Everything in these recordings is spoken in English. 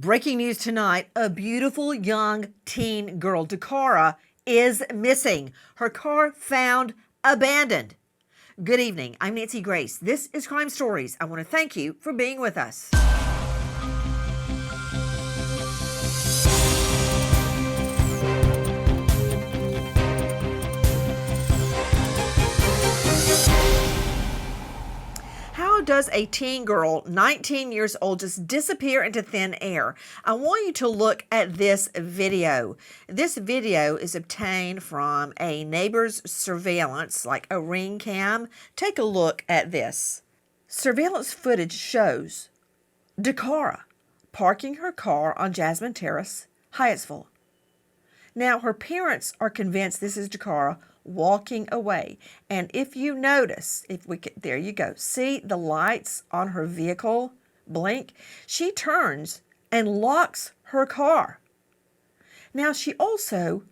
Breaking news tonight, a beautiful young teen girl, Dacara, is missing. Her car found abandoned. Good evening. I'm Nancy Grace. This is Crime Stories. I want to thank you for being with us. How does a teen girl, 19 years old, just disappear into thin air? I want you to look at this video. This video is obtained from a neighbor's surveillance, like a ring cam. Take a look at this. Surveillance footage shows Dacara parking her car on Jasmine Terrace, Hyattsville. Now, her parents are convinced this is Dacara walking away. And if you notice, there you go. See the lights on her vehicle blink? She turns and locks her car. Now, she also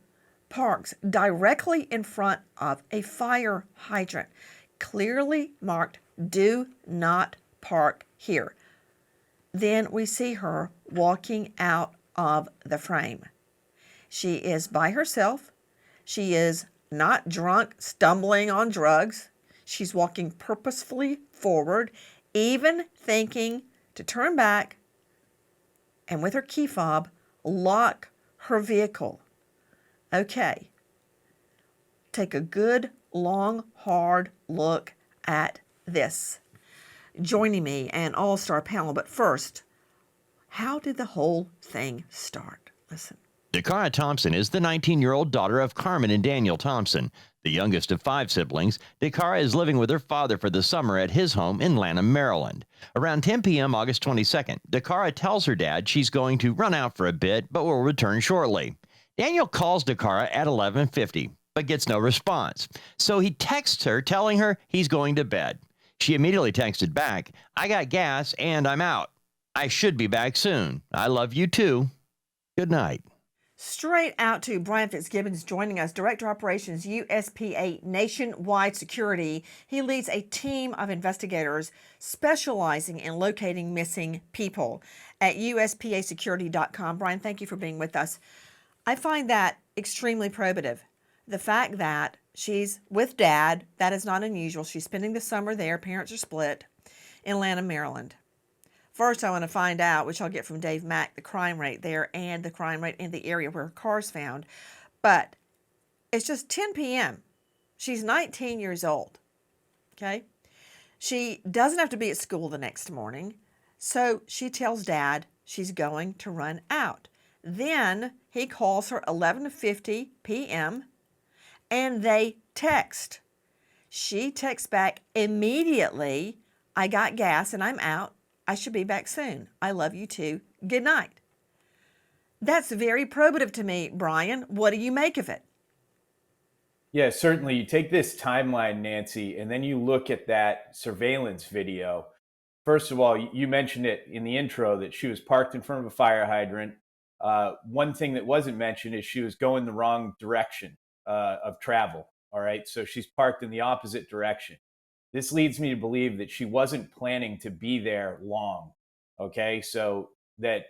parks directly in front of a fire hydrant, clearly marked, "Do not park here." Then we see her walking out of the frame. She is by herself. She is not drunk, stumbling on drugs. She's walking purposefully forward, even thinking to turn back and with her key fob, lock her vehicle. Okay. Take a good, long, hard look at this. Joining me, an all-star panel, but first, how did the whole thing start? Listen. Dacara Thompson is the 19-year-old daughter of Carmen and Daniel Thompson. The youngest of 5 siblings, Dacara is living with her father for the summer at his home in Lanham, Maryland. Around 10 p.m. August 22nd, Dacara tells her dad she's going to run out for a bit, but will return shortly. Daniel calls Dacara at 11:50, but gets no response. So he texts her telling her he's going to bed. She immediately texted back, "I got gas and I'm out. I should be back soon. I love you too. Good night." Straight out to Brian Fitzgibbons joining us, Director Operations, USPA Nationwide Security. He leads a team of investigators specializing in locating missing people at USPAsecurity.com. Brian, thank you for being with us. I find that extremely probative. The fact that she's with dad, that is not unusual. She's spending the summer there. Parents are split in Lanham, Maryland. First, I want to find out, which I'll get from Dave Mack, the crime rate there and the crime rate in the area where her car's found. But it's just 10 p.m. She's 19 years old, okay? She doesn't have to be at school the next morning, so she tells Dad she's going to run out. Then he calls her 11:50 p.m., and they text. She texts back immediately, "I got gas and I'm out. I should be back soon. I love you too. Good night." That's very probative to me, Brian. What do you make of it? Yeah, certainly. You take this timeline, Nancy, and then you look at that surveillance video. First of all, you mentioned it in the intro that she was parked in front of a fire hydrant. One thing that wasn't mentioned is she was going the wrong direction of travel. All right. So she's parked in the opposite direction. This leads me to believe that she wasn't planning to be there long. Okay. So that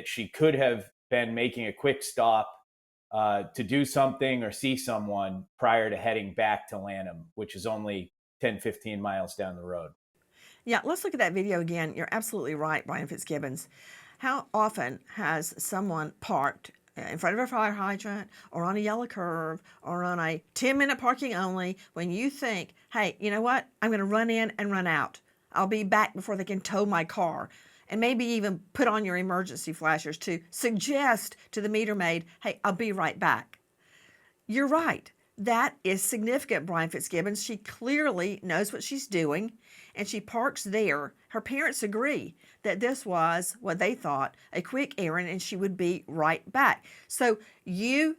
she could have been making a quick stop to do something or see someone prior to heading back to Lanham, which is only 10, 15 miles down the road. Yeah, let's look at that video again. You're absolutely right, Brian Fitzgibbons. How often has someone parked in front of a fire hydrant or on a yellow curve or on a 10-minute parking only when you think, hey, you know what? I'm going to run in and run out. I'll be back before they can tow my car. And maybe even put on your emergency flashers to suggest to the meter maid, hey, I'll be right back. You're right. That is significant, Brian Fitzgibbons. She clearly knows what she's doing, and she parks there. Her parents agree that this was what they thought a quick errand, and she would be right back. So you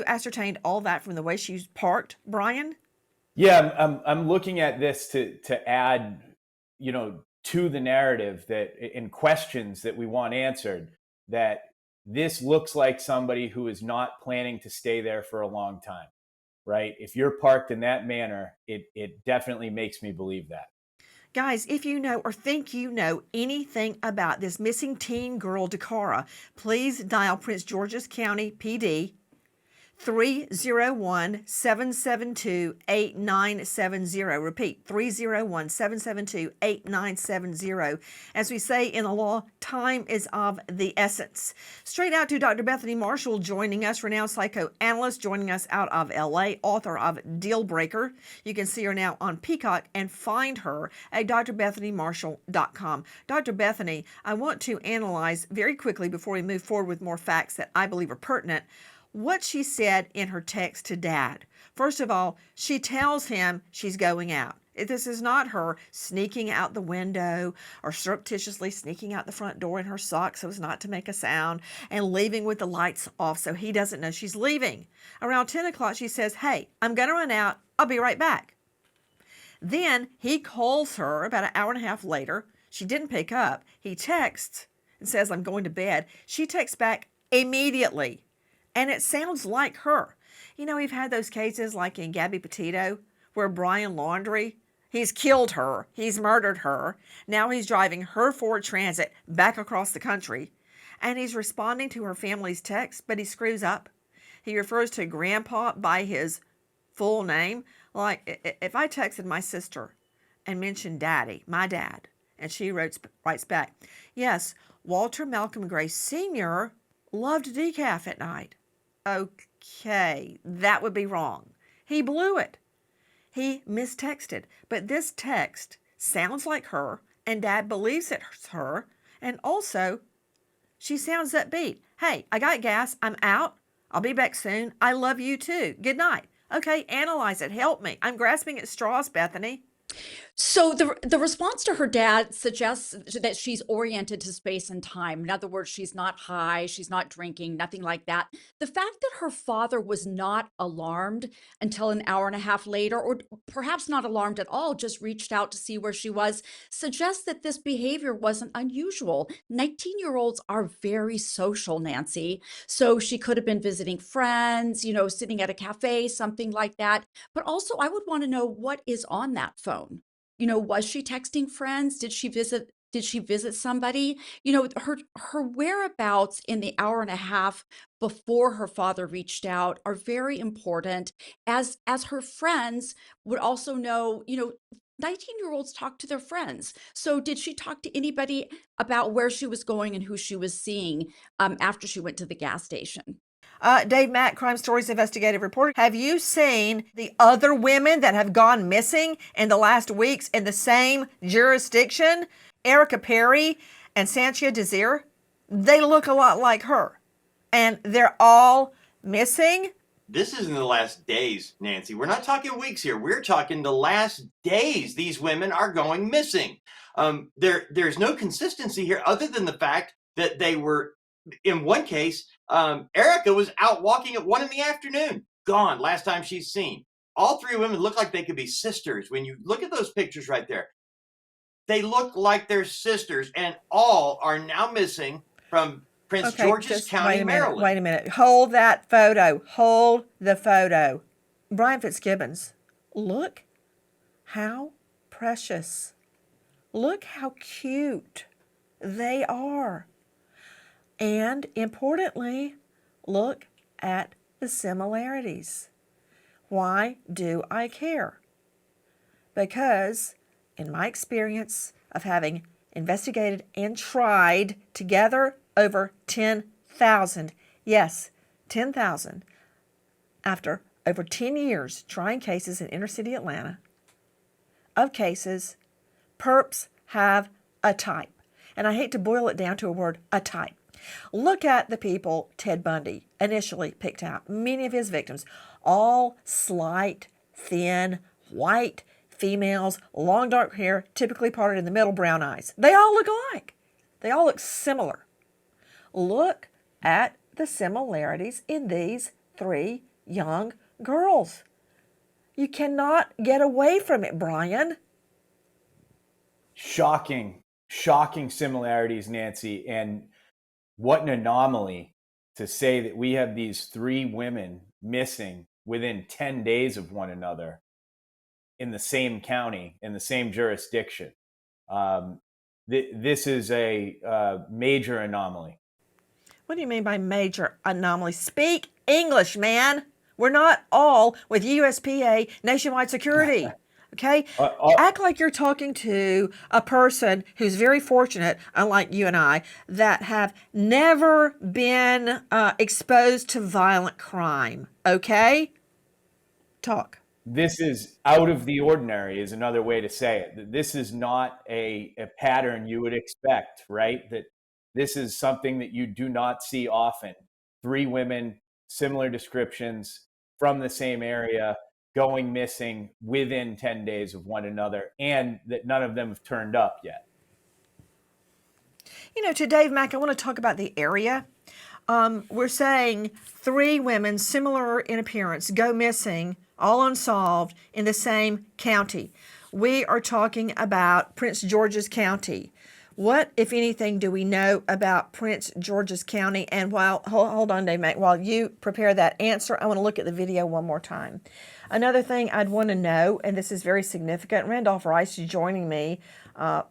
ascertained all that from the way she's parked, Brian? Yeah, I'm looking at this to add, to the narrative that in questions that we want answered, that this looks like somebody who is not planning to stay there for a long time. Right? If you're parked in that manner, it definitely makes me believe that. Guys, if you know or think you know anything about this missing teen girl, Dacara, please dial Prince George's County PD 301-772-8970. Repeat, 301-772-8970. As we say in the law, time is of the essence. Straight out to Dr. Bethany Marshall joining us, renowned psychoanalyst joining us out of LA, author of Dealbreaker. You can see her now on Peacock and find her at drbethanymarshall.com. Dr. Bethany, I want to analyze very quickly before we move forward with more facts that I believe are pertinent what she said in her text to Dad. First of all, she tells him she's going out. This is not her sneaking out the window or surreptitiously sneaking out the front door in her socks so as not to make a sound and leaving with the lights off so he doesn't know she's leaving. Around 10 o'clock, she says, "Hey, I'm going to run out. I'll be right back." Then he calls her about an hour and a half later. She didn't pick up. He texts and says, "I'm going to bed." She texts back immediately. And it sounds like her. You know, we've had those cases like in Gabby Petito where Brian Laundrie, he's killed her, he's murdered her. Now he's driving her Ford Transit back across the country. And he's responding to her family's text, but he screws up. He refers to Grandpa by his full name. Like, if I texted my sister and mentioned Daddy, my dad, and she writes back, "Yes, Walter Malcolm Gray Sr. loved decaf at night." Okay, that would be wrong. He blew it. He mistexted. But this text sounds like her, and Dad believes it's her. And also, she sounds upbeat. "Hey, I got gas. I'm out. I'll be back soon. I love you too. Good night." Okay, analyze it. Help me. I'm grasping at straws, Bethany. So the response to her dad suggests that she's oriented to space and time. In other words, she's not high, she's not drinking, nothing like that. The fact that her father was not alarmed until an hour and a half later, or perhaps not alarmed at all, just reached out to see where she was, suggests that this behavior wasn't unusual. 19-year-olds are very social, Nancy. So she could have been visiting friends, sitting at a cafe, something like that. But also, I would want to know what is on that phone. Was she texting friends? Did she visit somebody? Her whereabouts in the hour and a half before her father reached out are very important, as her friends would also know. 19-year-olds talk to their friends. So did she talk to anybody about where she was going and who she was seeing after she went to the gas station? Dave Mack, Crime Stories investigative reporter. Have you seen the other women that have gone missing in the last weeks in the same jurisdiction? Erica Perry and Sanchia Desir. They look a lot like her. And they're all missing. This is in the last days, Nancy. We're not talking weeks here. We're talking the last days. These women are going missing. There's no consistency here other than the fact that they were, in one case, Erica was out walking at 1 p.m, gone last time she's seen. All three women look like they could be sisters. When you look at those pictures right there, they look like they're sisters, and all are now missing from Prince George's County, Maryland. Wait a minute. Hold that photo. Hold the photo. Brian Fitzgibbons, look how precious. Look how cute they are. And importantly, look at the similarities. Why do I care? Because in my experience of having investigated and tried together over 10,000, yes, 10,000, after over 10 years trying cases in inner city Atlanta, of cases, perps have a type. And I hate to boil it down to a word, a type. Look at the people Ted Bundy initially picked out. Many of his victims, all slight, thin, white females, long dark hair, typically parted in the middle, brown eyes. They all look alike. They all look similar. Look at the similarities in these three young girls. You cannot get away from it, Brian. Shocking similarities, Nancy. And what an anomaly to say that we have these three women missing within 10 days of one another in the same county, in the same jurisdiction. This is a major anomaly. What do you mean by major anomaly? Speak English, man. We're not all with USPA nationwide security. Okay? Act like you're talking to a person who's very fortunate, unlike you and I, that have never been exposed to violent crime. Okay? Talk. This is out of the ordinary is another way to say it. This is not a pattern you would expect, right? That this is something that you do not see often. 3 women, similar descriptions from the same area, going missing within 10 days of one another, and that none of them have turned up yet. You know, to Dave Mack, I want to talk about the area. We're saying 3 women, similar in appearance, go missing, all unsolved, in the same county. We are talking about Prince George's County. What, if anything, do we know about Prince George's County? And hold on, Dave Mack, while you prepare that answer, I want to look at the video one more time. Another thing I'd want to know, and this is very significant, Randolph Rice joining me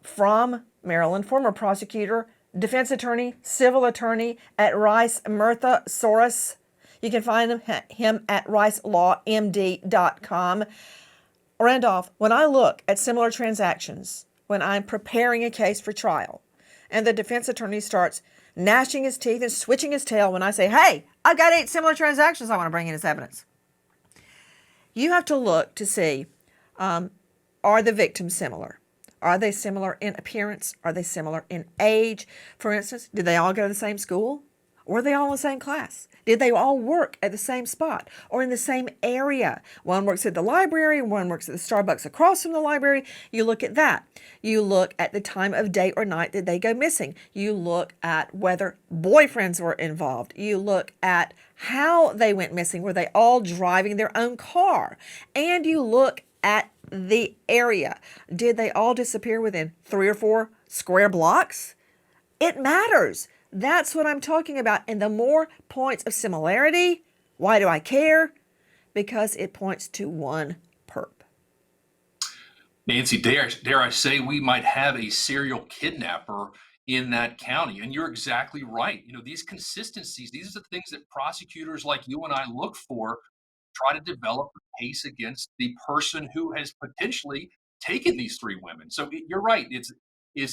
from Maryland, former prosecutor, defense attorney, civil attorney at Rice Murtha Soros. You can find him at ricelawmd.com. Randolph, when I look at similar transactions, when I'm preparing a case for trial, and the defense attorney starts gnashing his teeth and switching his tail when I say, hey, I've got 8 similar transactions I want to bring in as evidence. You have to look to see, are the victims similar? Are they similar in appearance? Are they similar in age? For instance, did they all go to the same school? Or were they all in the same class? Did they all work at the same spot or in the same area? One works at the library, one works at the Starbucks across from the library. You look at that. You look at the time of day or night that they go missing. You look at whether boyfriends were involved. You look at how they went missing. Were they all driving their own car? And you look at the area. Did they all disappear within 3 or 4 square blocks? It matters. That's what I'm talking about. And the more points of similarity, why do I care? Because it points to one perp. Nancy, dare I say we might have a serial kidnapper in that county. And you're exactly right. You know, these consistencies, these are the things that prosecutors like you and I look for, try to develop a case against the person who has potentially taken these 3 women. So you're right. Is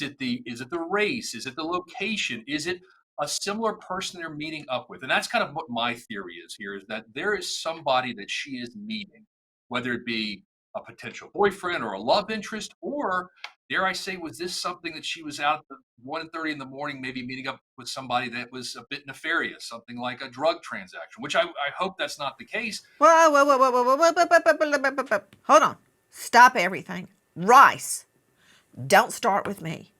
it the race? Is it the location? Is it a similar person they're meeting up with? And that's kind of what my theory is here, is that there is somebody that she is meeting, whether it be a potential boyfriend or a love interest, or dare I say, was this something that she was out at 1:30 in the morning, maybe meeting up with somebody that was a bit nefarious, something like a drug transaction, which I hope that's not the case. Whoa. Hold on. Stop everything. Rice, don't start with me.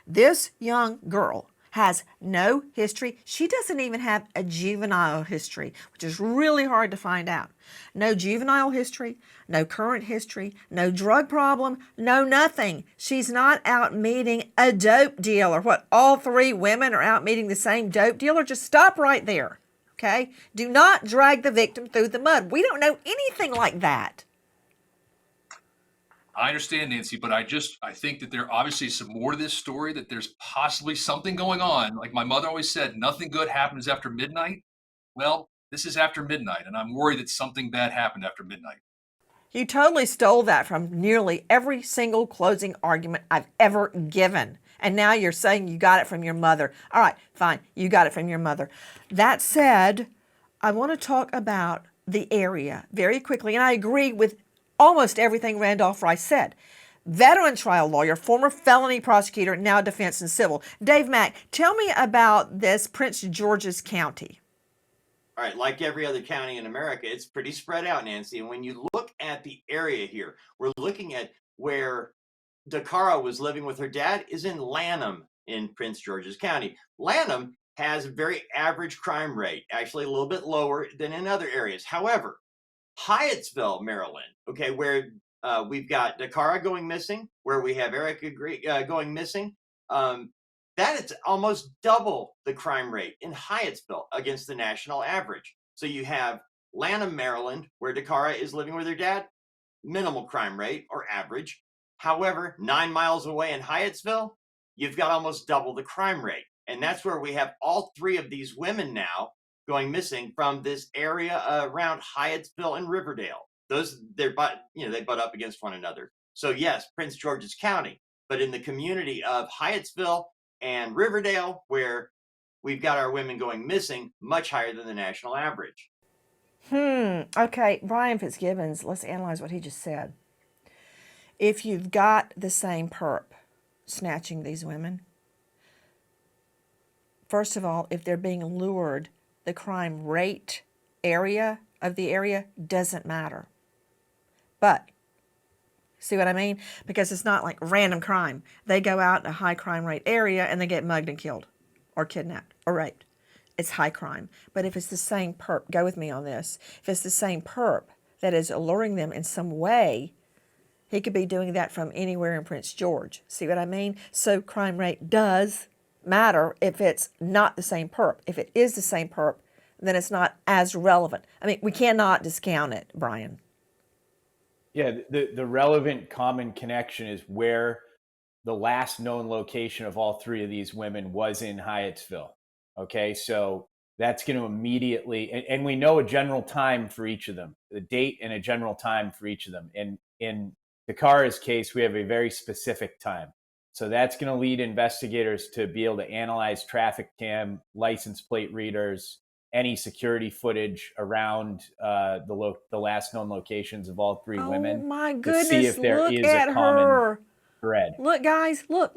This young girl has no history. She doesn't even have a juvenile history, which is really hard to find out. No juvenile history, no current history, no drug problem, no nothing. She's not out meeting a dope dealer. What, all 3 women are out meeting the same dope dealer? Just stop right there, okay? Do not drag the victim through the mud. We don't know anything like that. I understand, Nancy, but I think that there obviously is some more to this story, that there's possibly something going on. Like my mother always said, nothing good happens after midnight. Well, this is after midnight, and I'm worried that something bad happened after midnight. You totally stole that from nearly every single closing argument I've ever given. And now you're saying you got it from your mother. All right, fine, you got it from your mother. That said, I want to talk about the area very quickly, and I agree with almost everything Randolph Rice said. Veteran trial lawyer, former felony prosecutor, now defense and civil. Dave Mack, tell me about this Prince George's County. All right, like every other county in America, it's pretty spread out, Nancy. And when you look at the area here, we're looking at where Dacara was living with her dad is in Lanham in Prince George's County. Lanham has a very average crime rate, actually a little bit lower than in other areas. However, Hyattsville, Maryland, okay, where we've got Dacara going missing, where we have Erica going missing, that is almost double the crime rate in Hyattsville against the national average. So you have Lanham, Maryland, where Dacara is living with her dad, minimal crime rate or average. However, 9 miles away in Hyattsville, you've got almost double the crime rate. And that's where we have all three of these women now going missing from this area around Hyattsville and Riverdale. They butt up against one another. So yes, Prince George's County, but in the community of Hyattsville and Riverdale, where we've got our women going missing, much higher than the national average. Okay, Brian Fitzgibbons, let's analyze what he just said. If you've got the same perp snatching these women, first of all, if they're being lured, the crime rate area of the area doesn't matter. But, see what I mean? Because it's not like random crime. They go out in a high crime rate area and they get mugged and killed or kidnapped or raped. It's high crime. But if it's the same perp, go with me on this. If it's the same perp that is alluring them in some way, he could be doing that from anywhere in Prince George. See what I mean? So crime rate does matter if it's not the same perp. If it is the same perp, then it's not as relevant. I mean, we cannot discount it, Brian. Yeah, the relevant common connection is where the last known location of all three of these women was in Hyattsville. Okay, so that's going to immediately, and we know a general time for each of them, the date and a general time for each of them. In Dacara's case, we have a very specific time. So that's going to lead investigators to be able to analyze traffic cam, license plate readers, any security footage around the last known locations of all three women. Oh my to goodness, see if there look is at a common her. thread. Look, guys, look.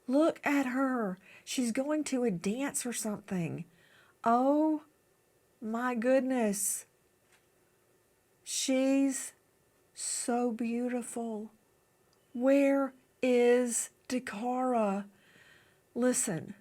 Look at her. She's going to a dance or something. Oh my goodness. She's so beautiful. Where is Dacara? Listen.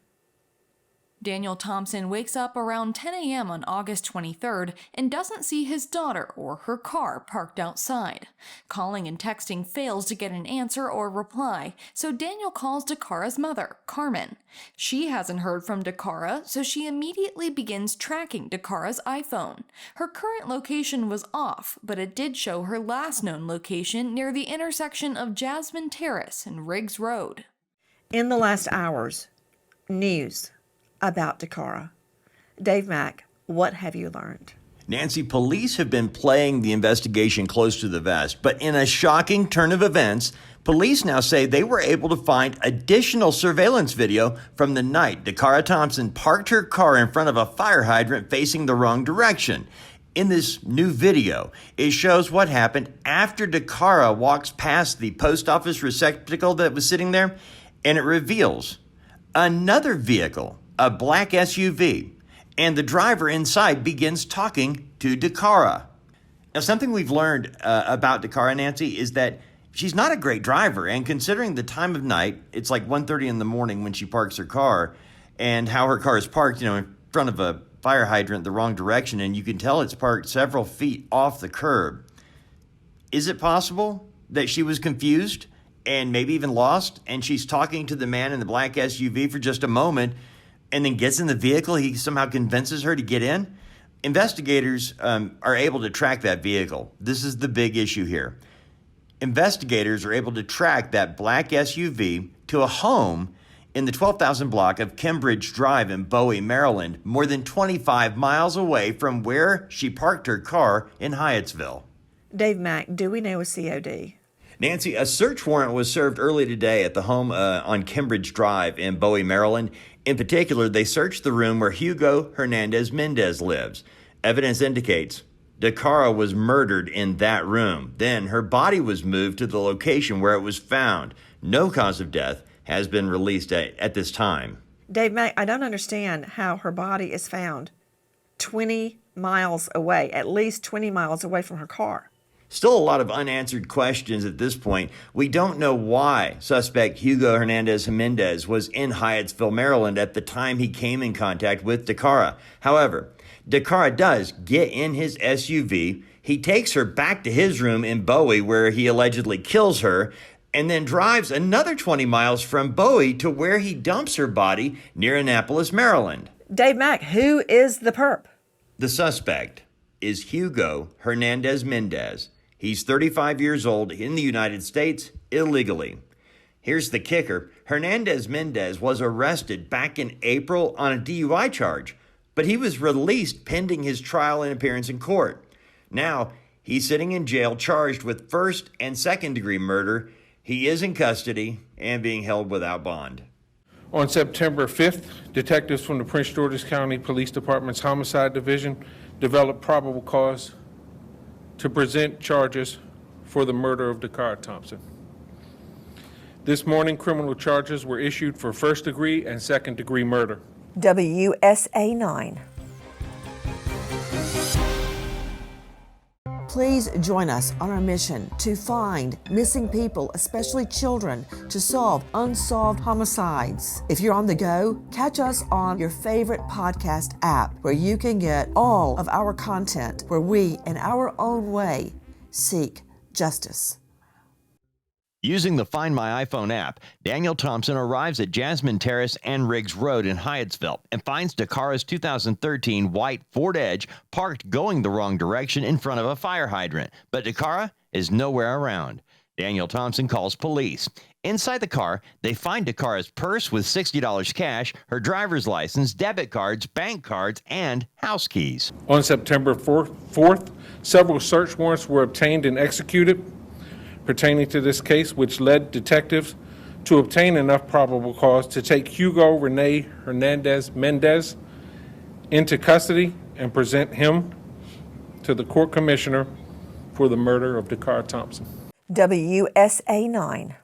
Daniel Thompson wakes up around 10 a.m. on August 23rd and doesn't see his daughter or her car parked outside. Calling and texting fails to get an answer or reply, so Daniel calls Dacara's mother, Carmen. She hasn't heard from Dacara, so she immediately begins tracking Dacara's iPhone. Her current location was off, but it did show her last known location near the intersection of Jasmine Terrace and Riggs Road. In the last hours, news about Dacara. Dave Mack, what have you learned? Nancy, police have been playing the investigation close to the vest, but in a shocking turn of events, police now say they were able to find additional surveillance video from the night Dacara Thompson parked her car in front of a fire hydrant facing the wrong direction. In this new video, it shows what happened after Dacara walks past the post office receptacle that was sitting there, and it reveals another vehicle, a black SUV, and the driver inside begins talking to Dacara. Now, something we've learned about Dacara, Nancy, is that she's not a great driver, and considering the time of night, it's like 1:30 in the morning when she parks her car, and how her car is parked, in front of a fire hydrant the wrong direction, and you can tell it's parked several feet off the curb. Is it possible that she was confused and maybe even lost, and she's talking to the man in the black SUV for just a moment, and then gets in the vehicle? He somehow convinces her to get in? Investigators are able to track that vehicle. This is the big issue here. Investigators are able to track that black SUV to a home in the 12,000 block of Cambridge Drive in Bowie, Maryland, more than 25 miles away from where she parked her car in Hyattsville. Dave Mack, do we know a COD? Nancy, a search warrant was served early today at the home on Cambridge Drive in Bowie, Maryland. In particular, they searched the room where Hugo Hernandez Mendez lives. Evidence indicates Dacara was murdered in that room. Then her body was moved to the location where it was found. No cause of death has been released at this time. Dave Mack, I don't understand how her body is found 20 miles away, at least 20 miles away from her car. Still a lot of unanswered questions at this point. We don't know why suspect Hugo Hernandez Mendez was in Hyattsville, Maryland at the time he came in contact with Dacara. However, Dacara does get in his SUV. He takes her back to his room in Bowie where he allegedly kills her, and then drives another 20 miles from Bowie to where he dumps her body near Annapolis, Maryland. Dave Mack, who is the perp? The suspect is Hugo Hernandez Mendez. He's 35 years old in the United States illegally. Here's the kicker. Hernandez Mendez was arrested back in April on a DUI charge, but he was released pending his trial and appearance in court. Now, he's sitting in jail charged with first and second degree murder. He is in custody and being held without bond. On September 5th, detectives from the Prince George's County Police Department's Homicide Division developed probable cause to present charges for the murder of Dacara Thompson. This morning, criminal charges were issued for first degree and second degree murder. WSA 9. Please join us on our mission to find missing people, especially children, to solve unsolved homicides. If you're on the go, catch us on your favorite podcast app where you can get all of our content where we, in our own way, seek justice. Using the Find My iPhone app, Daniel Thompson arrives at Jasmine Terrace and Riggs Road in Hyattsville and finds Dacara's 2013 white Ford Edge parked going the wrong direction in front of a fire hydrant, but Dacara is nowhere around. Daniel Thompson calls police. Inside the car, they find Dacara's purse with $60 cash, her driver's license, debit cards, bank cards, and house keys. On September 4th, several search warrants were obtained and executed pertaining to this case, which led detectives to obtain enough probable cause to take Hugo Rene Hernandez Mendez into custody and present him to the court commissioner for the murder of Dacara Thompson. WSA 9.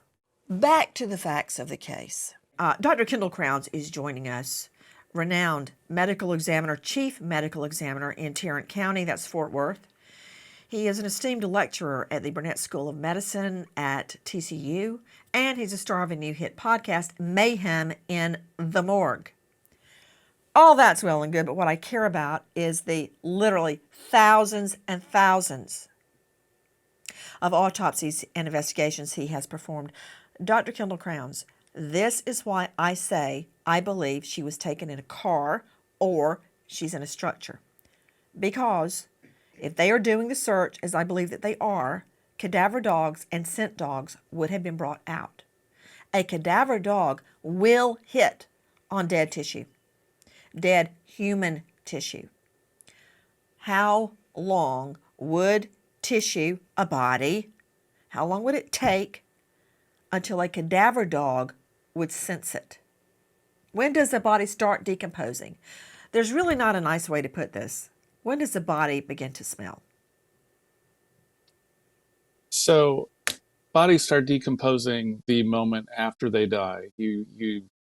Back to the facts of the case. Dr. Kendall Crowns is joining us, renowned medical examiner, chief medical examiner in Tarrant County, that's Fort Worth. He is an esteemed lecturer at the Burnett School of Medicine at TCU, and he's a star of a new hit podcast, Mayhem in the Morgue. All that's well and good, but what I care about is the literally thousands and thousands of autopsies and investigations he has performed. Dr. Kendall Crowns, this is why I say I believe she was taken in a car or she's in a structure. Because if they are doing the search, as I believe that they are, cadaver dogs and scent dogs would have been brought out. A cadaver dog will hit on dead tissue, dead human tissue. How long would tissue, a body, how long would it take until a cadaver dog would sense it? When does the body start decomposing? There's really not a nice way to put this. When does the body begin to smell? So bodies start decomposing the moment after they die.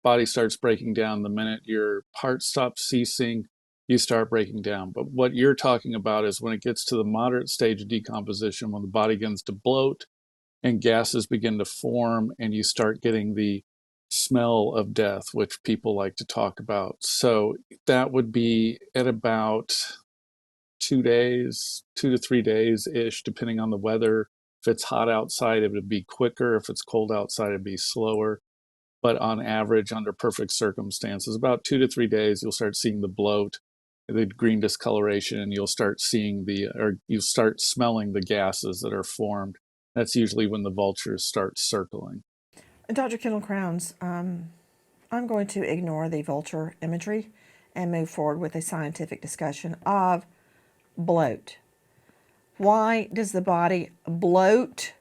Body starts breaking down the minute your heart stops ceasing, you start breaking down. But what you're talking about is when it gets to the moderate stage of decomposition, when the body begins to bloat and gases begin to form and you start getting the smell of death, which people like to talk about. So that would be at about 2 days, 2 to 3 days-ish, depending on the weather. If it's hot outside, it would be quicker. If it's cold outside, it'd be slower. But on average, under perfect circumstances, about 2 to 3 days, you'll start seeing the bloat, the green discoloration, and you'll start smelling the gases that are formed. That's usually when the vultures start circling. Dr. Kendall Crowns, I'm going to ignore the vulture imagery and move forward with a scientific discussion of bloat. Why does the body bloat?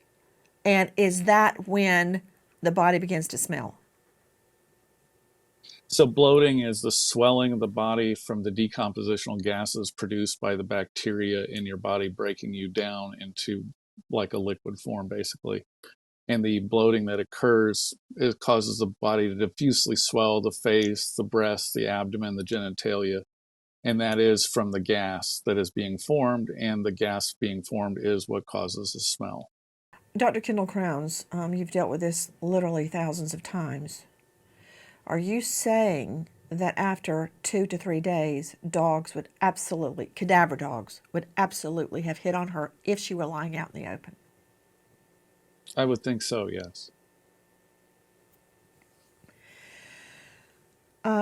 And is that when the body begins to smell? So bloating is the swelling of the body from the decompositional gases produced by the bacteria in your body, breaking you down into like a liquid form, basically. And the bloating that occurs, it causes the body to diffusely swell the face, the breast, the abdomen, the genitalia. And that is from the gas that is being formed, and the gas being formed is what causes the smell. Dr. Kendall Crowns, you've dealt with this literally thousands of times. Are you saying that after 2 to 3 days, cadaver dogs would absolutely have hit on her if she were lying out in the open? I would think so, yes.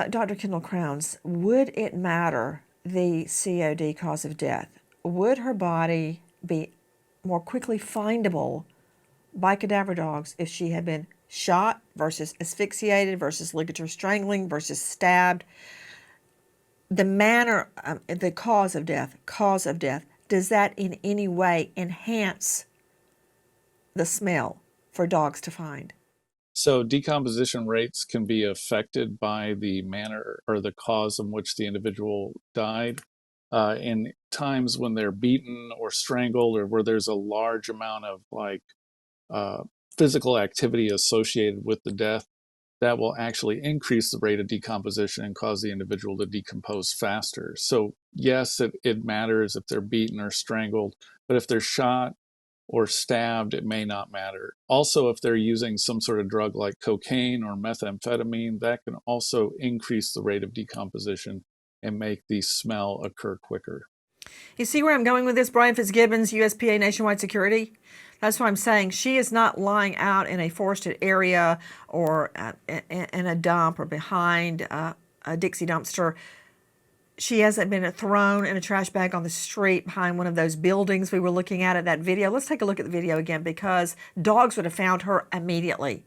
Dr. Kendall Crowns, would it matter the COD cause of death? Would her body be more quickly findable by cadaver dogs if she had been shot versus asphyxiated versus ligature strangling versus stabbed. The manner, the cause of death, does that in any way enhance the smell for dogs to find? So decomposition rates can be affected by the manner or the cause in which the individual died. In times when they're beaten or strangled, or where there's a large amount of uh, physical activity associated with the death, that will actually increase the rate of decomposition and cause the individual to decompose faster. So yes, it matters if they're beaten or strangled, but if they're shot or stabbed, it may not matter. Also, if they're using some sort of drug like cocaine or methamphetamine, that can also increase the rate of decomposition and make the smell occur quicker. You see where I'm going with this, Brian Fitzgibbons, USPA Nationwide Security? That's what I'm saying. She is not lying out in a forested area or in a dump or behind a Dixie dumpster. She hasn't been thrown in a trash bag on the street behind one of those buildings we were looking at that video. Let's take a look at the video again, because dogs would have found her immediately.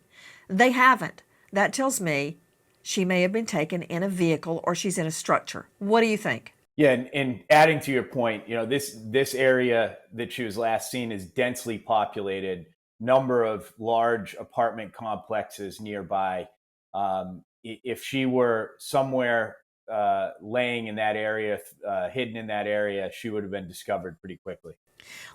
They haven't. That tells me she may have been taken in a vehicle or she's in a structure. What do you think? Yeah, and adding to your point, this area that she was last seen is densely populated, number of large apartment complexes nearby. If she were somewhere laying in that area, hidden in that area, she would have been discovered pretty quickly.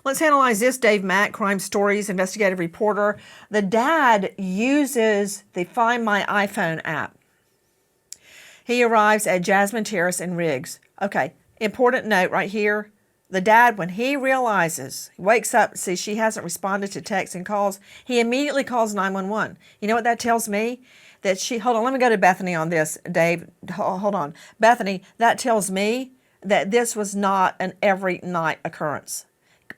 Let's analyze this. Dave Mack, Crime Stories investigative reporter. The dad uses the Find My iPhone app. He arrives at Jasmine Terrace in Riggs. Okay, important note right here. The dad, when he realizes, he wakes up and sees she hasn't responded to texts and calls, he immediately calls 911. You know what that tells me? That hold on, let me go to Bethany on this, Dave. Hold on. Bethany, that tells me that this was not an every night occurrence.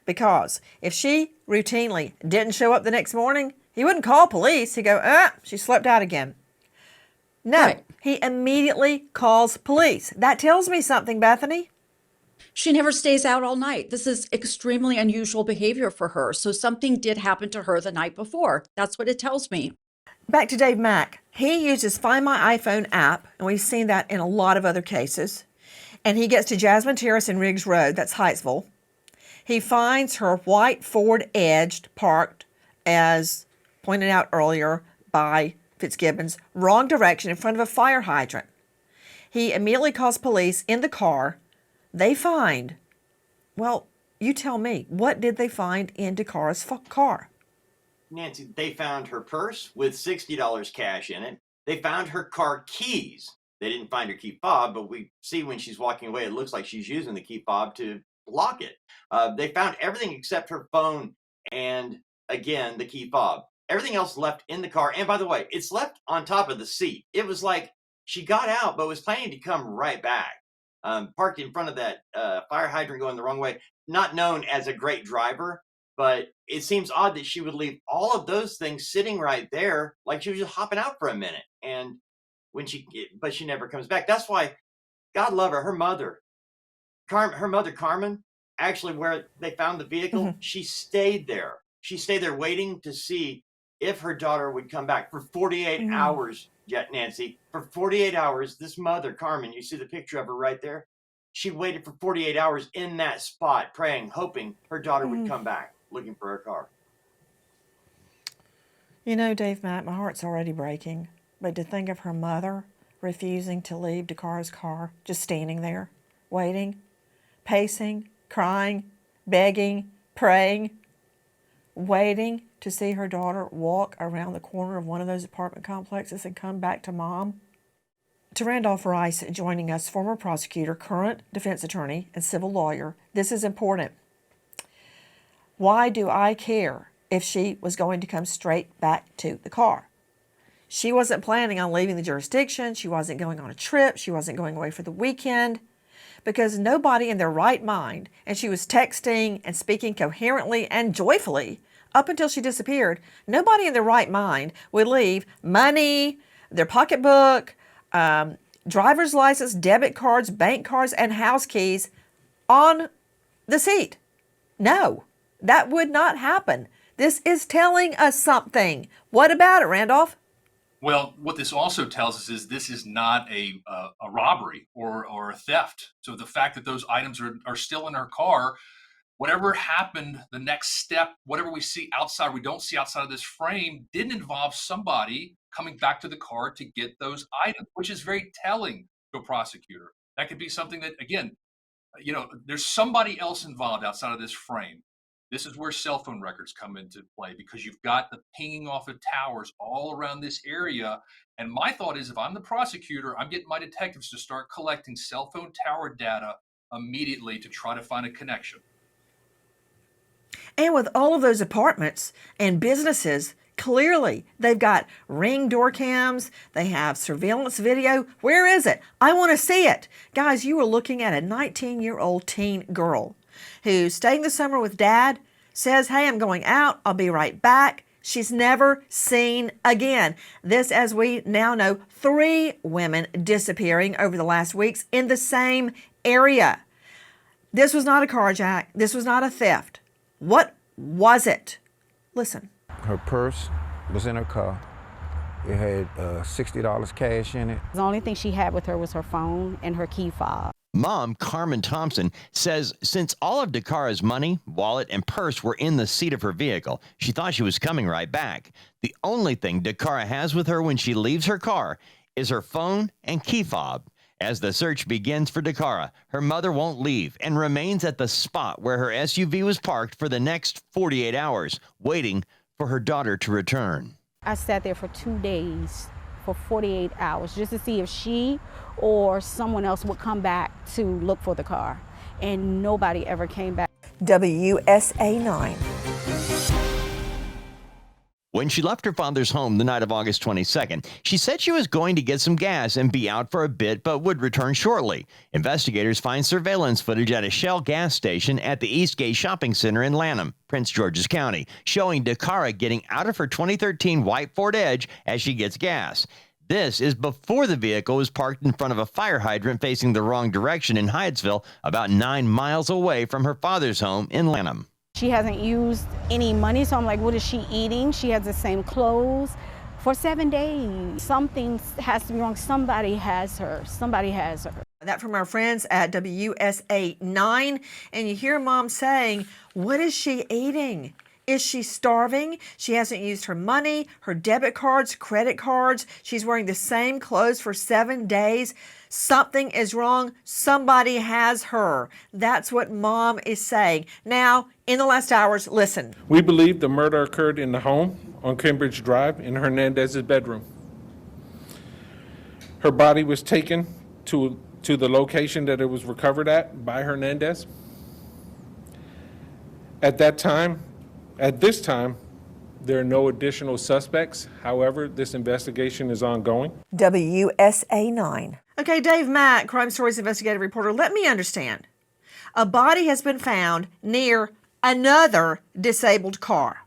Because if she routinely didn't show up the next morning, he wouldn't call police. He'd go, she slept out again. No, right. He immediately calls police. That tells me something, Bethany. She never stays out all night. This is extremely unusual behavior for her. So something did happen to her the night before. That's what it tells me. Back to Dave Mack. He uses Find My iPhone app, and we've seen that in a lot of other cases. And he gets to Jasmine Terrace and Riggs Road, that's Hyattsville. He finds her white Ford Edge parked, as pointed out earlier by Fitzgibbons, wrong direction in front of a fire hydrant. He immediately calls police in the car. They find, well, you tell me, what did they find in Dacara's car? Nancy, they found her purse with $60 cash in it. They found her car keys. They didn't find her key fob, but we see when she's walking away, it looks like she's using the key fob to lock it. They found everything except her phone and, again, the key fob. Everything else left in the car. And by the way, it's left on top of the seat. It was like she got out, but was planning to come right back. Parked in front of that fire hydrant going the wrong way. Not known as a great driver, but it seems odd that she would leave all of those things sitting right there, like she was just hopping out for a minute. And but she never comes back. That's why, God love her, her mother, Carmen, actually where they found the vehicle, she stayed there. She stayed there waiting to see if her daughter would come back for 48 hours. Yet, Nancy, for 48 hours, this mother, Carmen, you see the picture of her right there? She waited for 48 hours in that spot, praying, hoping her daughter would come back, looking for her car. You know, Dave Matt, my heart's already breaking. But to think of her mother refusing to leave Dacara's car, just standing there, waiting, pacing, crying, begging, praying, waiting to see her daughter walk around the corner of one of those apartment complexes and come back to mom. To Randolph Rice joining us, former prosecutor, current defense attorney, and civil lawyer, this is important. Why do I care if she was going to come straight back to the car? She wasn't planning on leaving the jurisdiction. She wasn't going on a trip. She wasn't going away for the weekend, because nobody in their right mind, and she was texting and speaking coherently and joyfully up until she disappeared, nobody in their right mind would leave money, their pocketbook, driver's license, debit cards, bank cards, and house keys on the seat. No, That would not happen. This is telling us something. What about it, Randolph? Well, what this also tells us is this is not a robbery or a theft. So the fact that those items are still in her car, whatever happened, the next step, whatever we see outside, we don't see outside of this frame, didn't involve somebody coming back to the car to get those items, which is very telling to a prosecutor. That could be something that, again, there's somebody else involved outside of this frame. This is where cell phone records come into play, because you've got the pinging off of towers all around this area. And my thought is, if I'm the prosecutor, I'm getting my detectives to start collecting cell phone tower data immediately to try to find a connection. And with all of those apartments and businesses, clearly they've got Ring door cams, they have surveillance video. Where is it? I want to see it. Guys, you were looking at a 19-year-old teen girl who's staying the summer with dad, says, hey, I'm going out, I'll be right back. She's never seen again. This, as we now know, 3 women disappearing over the last weeks in the same area. This was not a carjack. This was not a theft. What was it? Listen. Her purse was in her car. It had $60 cash in it. The only thing she had with her was her phone and her key fob. Mom, Carmen Thompson, says since all of Dacara's money, wallet, and purse were in the seat of her vehicle, she thought she was coming right back. The only thing Dacara has with her when she leaves her car is her phone and key fob. As the search begins for Dacara, her mother won't leave and remains at the spot where her SUV was parked for the next 48 hours, waiting for her daughter to return. I sat there for 2 days, for 48 hours, just to see if she or someone else would come back to look for the car. And nobody ever came back. WSA 9. When she left her father's home the night of August 22nd, she said she was going to get some gas and be out for a bit, but would return shortly. Investigators find surveillance footage at a Shell gas station at the Eastgate Shopping Center in Lanham, Prince George's County, showing Dacara getting out of her 2013 white Ford Edge as she gets gas. This is before the vehicle was parked in front of a fire hydrant facing the wrong direction in Hyattsville, about 9 miles away from her father's home in Lanham. She hasn't used any money, so I'm like, what is she eating? She has the same clothes for 7 days. Something has to be wrong. Somebody has her. Somebody has her. That from our friends at WSA 9. And you hear Mom saying, what is she eating? Is she starving? She hasn't used her money, her debit cards, credit cards. She's wearing the same clothes for 7 days. Something is wrong. Somebody has her. That's what Mom is saying. Now, in the last hours, listen. We believe the murder occurred in the home on Cambridge Drive in Hernandez's bedroom. Her body was taken to the location that it was recovered at by Hernandez. At this time, there are no additional suspects. However, this investigation is ongoing. WSA 9. Okay, Dave Mack, Crime Stories investigative reporter, let me understand. A body has been found near another disabled car.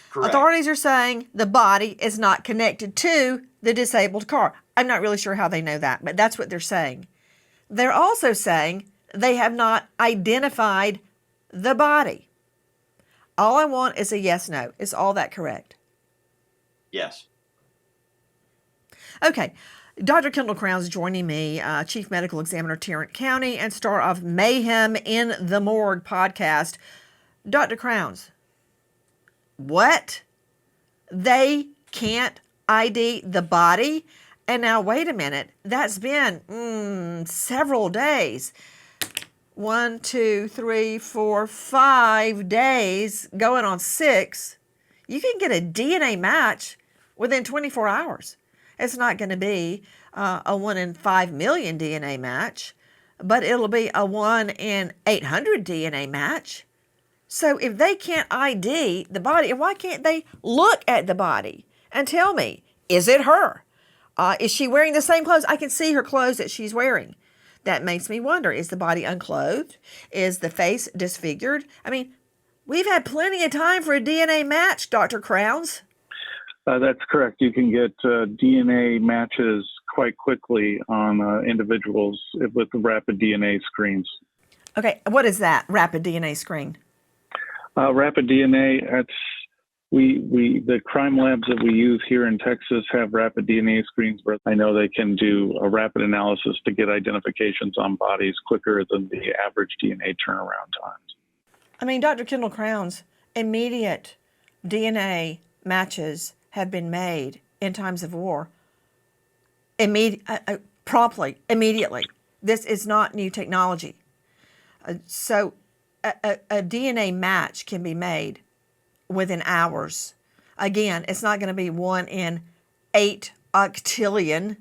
Correct. Authorities are saying the body is not connected to the disabled car. I'm not really sure how they know that, but that's what they're saying. They're also saying they have not identified the body. All I want is a yes/no. Is all that correct? Yes. Okay. Dr. Kendall Crowns joining me, Chief Medical Examiner, Tarrant County, and star of Mayhem in the Morgue podcast. Dr. Crowns, what? They can't ID the body? And now, wait a minute. That's been several days. 1, 2, 3, 4, 5 days, going on 6. You can get a DNA match within 24 hours. It's not going to be a 1 in 5 million DNA match, but it'll be a 1 in 800 DNA match. So if they can't ID the body, why can't they look at the body and tell me, is it her? Is she wearing the same clothes? I can see her clothes that she's wearing. That makes me wonder, is the body unclothed? Is the face disfigured? I mean, we've had plenty of time for a DNA match, Dr. Crowns. That's correct. You can get DNA matches quite quickly on individuals with the rapid DNA screens. Okay, what is that, rapid DNA screen? Rapid DNA, the crime labs that we use here in Texas have rapid DNA screens where I know they can do a rapid analysis to get identifications on bodies quicker than the average DNA turnaround times. I mean, Dr. Kendall Crowns, immediate DNA matches have been made in times of war. Promptly, immediately. This is not new technology. So a DNA match can be made within hours. Again, it's not going to be 1 in 8 octillion.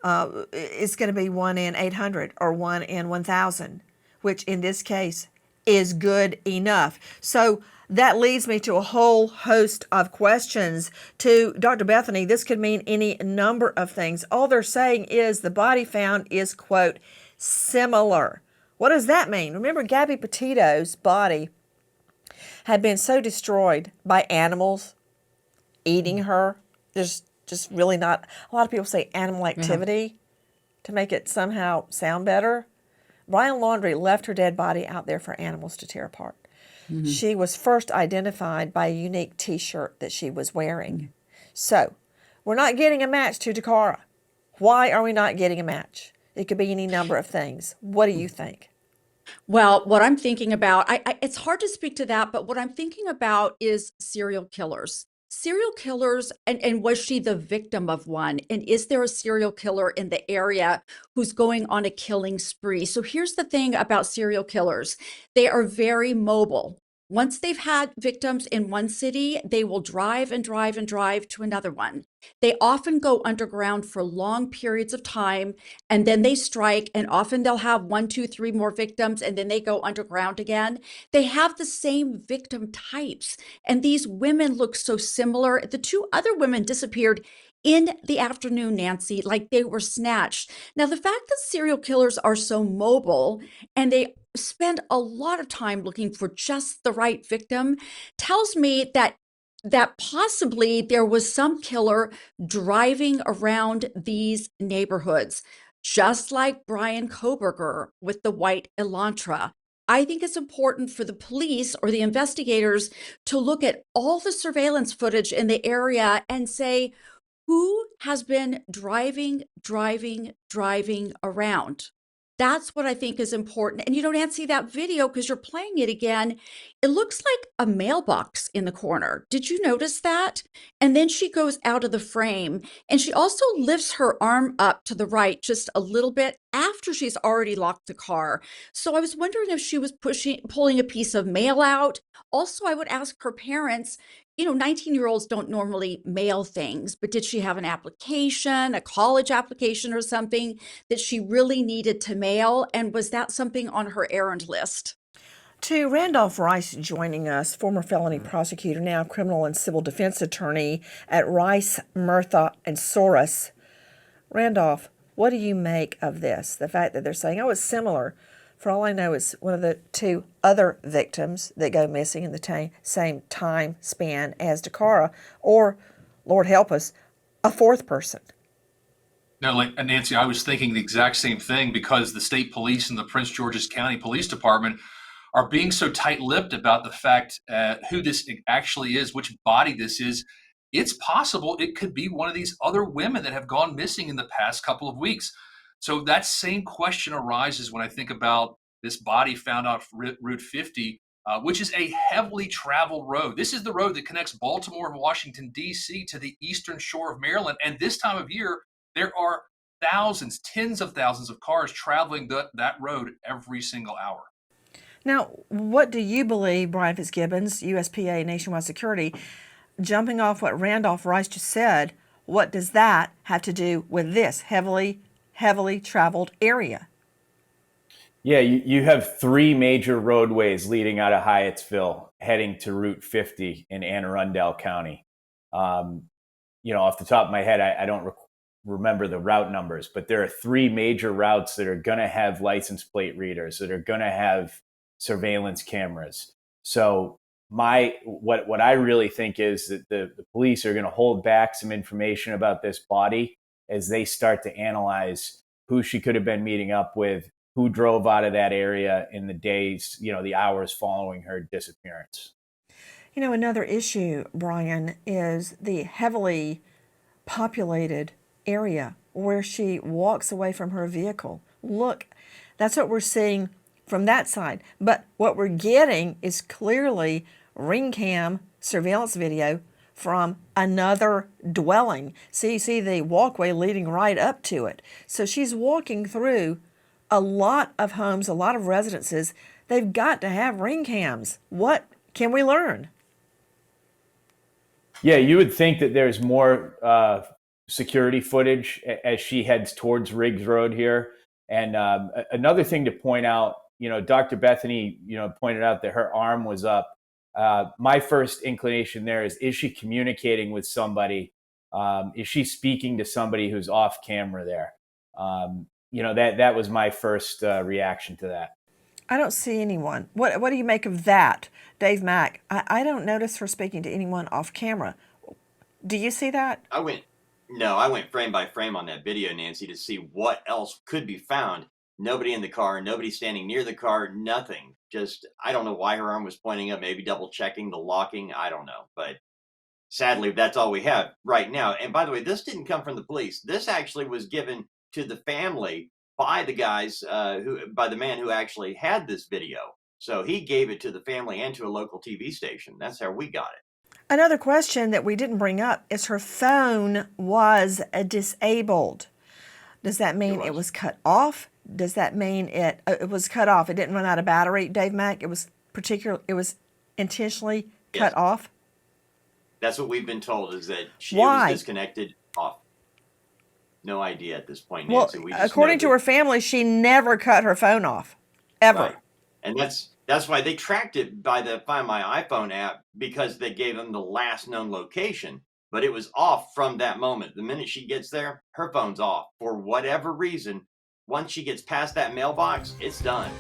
It's going to be 1 in 800 or 1 in 1,000, which in this case is good enough. So that leads me to a whole host of questions to Dr. Bethany. This could mean any number of things. All they're saying is the body found is, quote, similar. What does that mean? Remember, Gabby Petito's body had been so destroyed by animals eating her. There's just really not, a lot of people say animal activity to make it somehow sound better. Brian Laundrie left her dead body out there for animals to tear apart. Mm-hmm. She was first identified by a unique T-shirt that she was wearing. Mm-hmm. So, we're not getting a match to Dacara. Why are we not getting a match? It could be any number of things. What do you think? Well, what I'm thinking about, it's hard to speak to that, but what I'm thinking about is serial killers. Serial killers, and was she the victim of one? And is there a serial killer in the area who's going on a killing spree? So here's the thing about serial killers. They are very mobile. Once they've had victims in one city, they will drive and drive and drive to another one. They often go underground for long periods of time, and then they strike, and often they'll have 1, 2, 3 more victims, and then they go underground again. They have the same victim types, and these women look so similar. The 2 other women disappeared in the afternoon, Nancy, like they were snatched. Now, the fact that serial killers are so mobile and they spend a lot of time looking for just the right victim tells me that possibly there was some killer driving around these neighborhoods, just like Brian Koberger with the white Elantra. I think it's important for the police or the investigators to look at all the surveillance footage in the area and say, who has been driving around? That's what I think is important. And Nancy, that video, because you're playing it again, it looks like a mailbox in the corner. Did you notice that? And then she goes out of the frame, and she also lifts her arm up to the right just a little bit after she's already locked the car. So I was wondering if she was pulling a piece of mail out. Also, I would ask her parents, 19-year-olds don't normally mail things, but did she have an application, a college application or something that she really needed to mail? And was that something on her errand list? To Randolph Rice joining us, former felony prosecutor, now criminal and civil defense attorney at Rice, Murtha, and Soros. Randolph, what do you make of this? The fact that they're saying, it's similar. For all I know, it's one of the 2 other victims that go missing in the same time span as Dacara, or, Lord help us, a 4th person. No, Nancy, I was thinking the exact same thing, because the state police and the Prince George's County Police Department are being so tight-lipped about the fact who this actually is, which body this is. It's possible it could be one of these other women that have gone missing in the past couple of weeks. So that same question arises when I think about this body found off Route 50, which is a heavily traveled road. This is the road that connects Baltimore and Washington, D.C. to the eastern shore of Maryland. And this time of year, there are thousands, tens of thousands of cars traveling that road every single hour. Now, what do you believe, Brian Fitzgibbons, USPA Nationwide Security, jumping off what Randolph Rice just said, what does that have to do with this heavily traveled area? Yeah, you have 3 major roadways leading out of Hyattsville heading to Route 50 in Anne Arundel County. Off the top of my head, I don't remember the route numbers, but there are 3 major routes that are going to have license plate readers, that are going to have surveillance cameras. So what I really think is that the police are going to hold back some information about this body as they start to analyze who she could have been meeting up with who drove out of that area in the days, the hours following her disappearance. Another issue, Brian, is the heavily populated area where she walks away from her vehicle. Look, that's what we're seeing from that side. But what we're getting is clearly ring cam surveillance video from another dwelling. So you see the walkway leading right up to it. So she's walking through a lot of homes, a lot of residences. They've got to have ring cams. What can we learn? Yeah, you would think that there's more security footage as she heads towards Riggs Road here. And another thing to point out, Dr. Bethany, pointed out that her arm was up. My first inclination there is she communicating with somebody? Is she speaking to somebody who's off camera there? That was my first reaction to that. I don't see anyone. What do you make of that, Dave Mack? I don't notice her speaking to anyone off camera. Do you see that? I went frame by frame on that video, Nancy, to see what else could be found. Nobody in the car, nobody standing near the car, nothing. Just, I don't know why her arm was pointing up, maybe double checking the locking. I don't know. But sadly, that's all we have right now. And by the way, this didn't come from the police. This actually was given to the family by the guys, by the man who actually had this video. So he gave it to the family and to a local TV station. That's how we got it. Another question that we didn't bring up is her phone was disabled. Does that mean it was cut off? Does that mean it was cut off? It didn't run out of battery, Dave Mack? It was intentionally cut off? That's what we've been told, is that she Why? was disconnected off. No idea at this point, Nancy. Well, according to her family, she never cut her phone off, ever. Right. And that's why they tracked it by the Find My iPhone app, because they gave them the last known location. But it was off from that moment. The minute she gets there, her phone's off. For whatever reason, once she gets past that mailbox, it's done.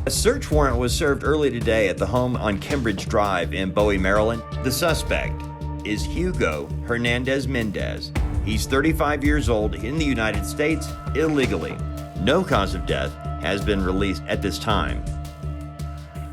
A search warrant was served early today at the home on Cambridge Drive in Bowie, Maryland. The suspect is Hugo Hernandez Mendez. He's 35 years old in the United States illegally. No cause of death has been released at this time.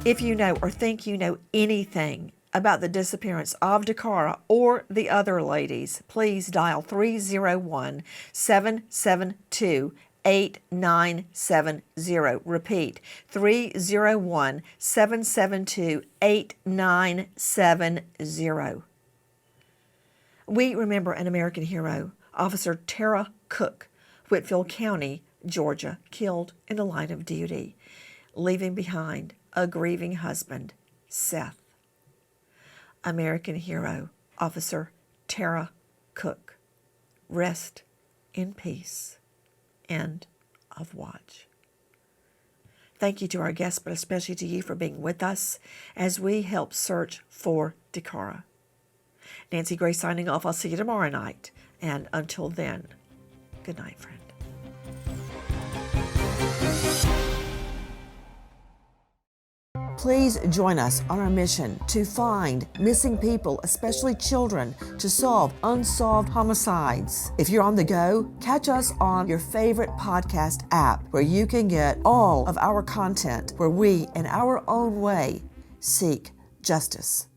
If you know or think you know anything about the disappearance of Dacara or the other ladies, please dial 301-772-8970. Repeat, 301-772-8970. We remember an American hero, Officer Tara Cook, Whitfield County, Georgia, killed in the line of duty, leaving behind a grieving husband, Seth. American hero, Officer Tara Cook. Rest in peace. End of watch. Thank you to our guests, but especially to you for being with us as we help search for Dacara. Nancy Gray signing off. I'll see you tomorrow night. And until then, good night, friend. Please join us on our mission to find missing people, especially children, to solve unsolved homicides. If you're on the go, catch us on your favorite podcast app where you can get all of our content where we, in our own way, seek justice.